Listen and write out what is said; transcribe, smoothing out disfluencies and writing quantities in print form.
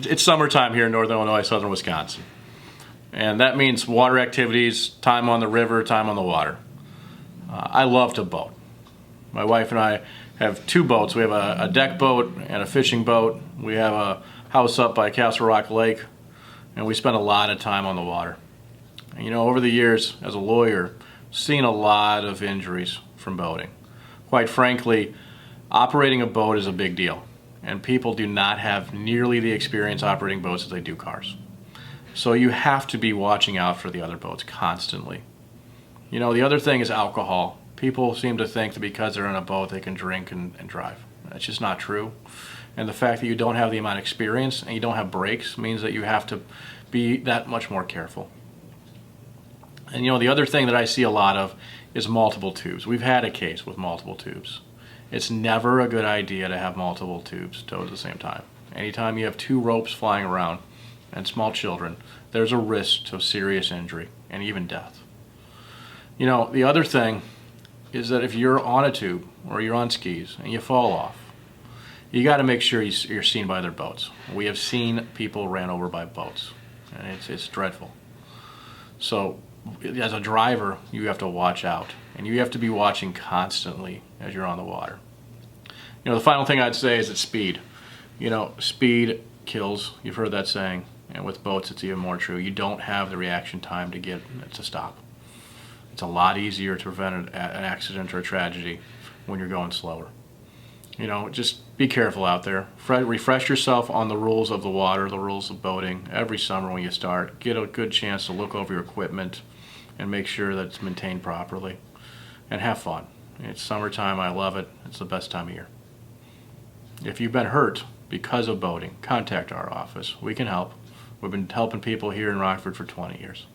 it's summertime here in northern Illinois, southern Wisconsin. And that means water activities, time on the river, time on the water. I love to boat. My wife and I have two boats. We have a deck boat and a fishing boat. We have a house up by Castle Rock Lake, and we spend a lot of time on the water. And, you know, over the years, as a lawyer, seen a lot of injuries from boating. Quite frankly, operating a boat is a big deal, and people do not have nearly the experience operating boats as they do cars. So you have to be watching out for the other boats constantly. You know, the other thing is alcohol. People seem to think that because they're in a boat they can drink and drive. That's just not true. And the fact that you don't have the amount of experience and you don't have brakes means that you have to be that much more careful. And you know, the other thing that I see a lot of is multiple tubes. We've had a case with multiple tubes. It's never a good idea to have multiple tubes towed at the same time. Anytime you have two ropes flying around and small children, there's a risk to serious injury and even death. You know, the other thing is that if you're on a tube or you're on skis and you fall off, you got to make sure you're seen by other boats. We have seen people ran over by boats, and it's dreadful. So as a driver, you have to watch out, and you have to be watching constantly as you're on the water. You know, the final thing I'd say is that speed. You know, speed kills. You've heard that saying, and with boats it's even more true. You don't have the reaction time to get it to stop. It's a lot easier to prevent an accident or a tragedy when you're going slower. You know, just be careful out there. Refresh yourself on the rules of the water, the rules of boating every summer when you start. Get a good chance to look over your equipment and make sure that it's maintained properly. And have fun. It's summertime. I love it. It's the best time of year. If you've been hurt because of boating, contact our office. We can help. We've been helping people here in Rockford for 20 years.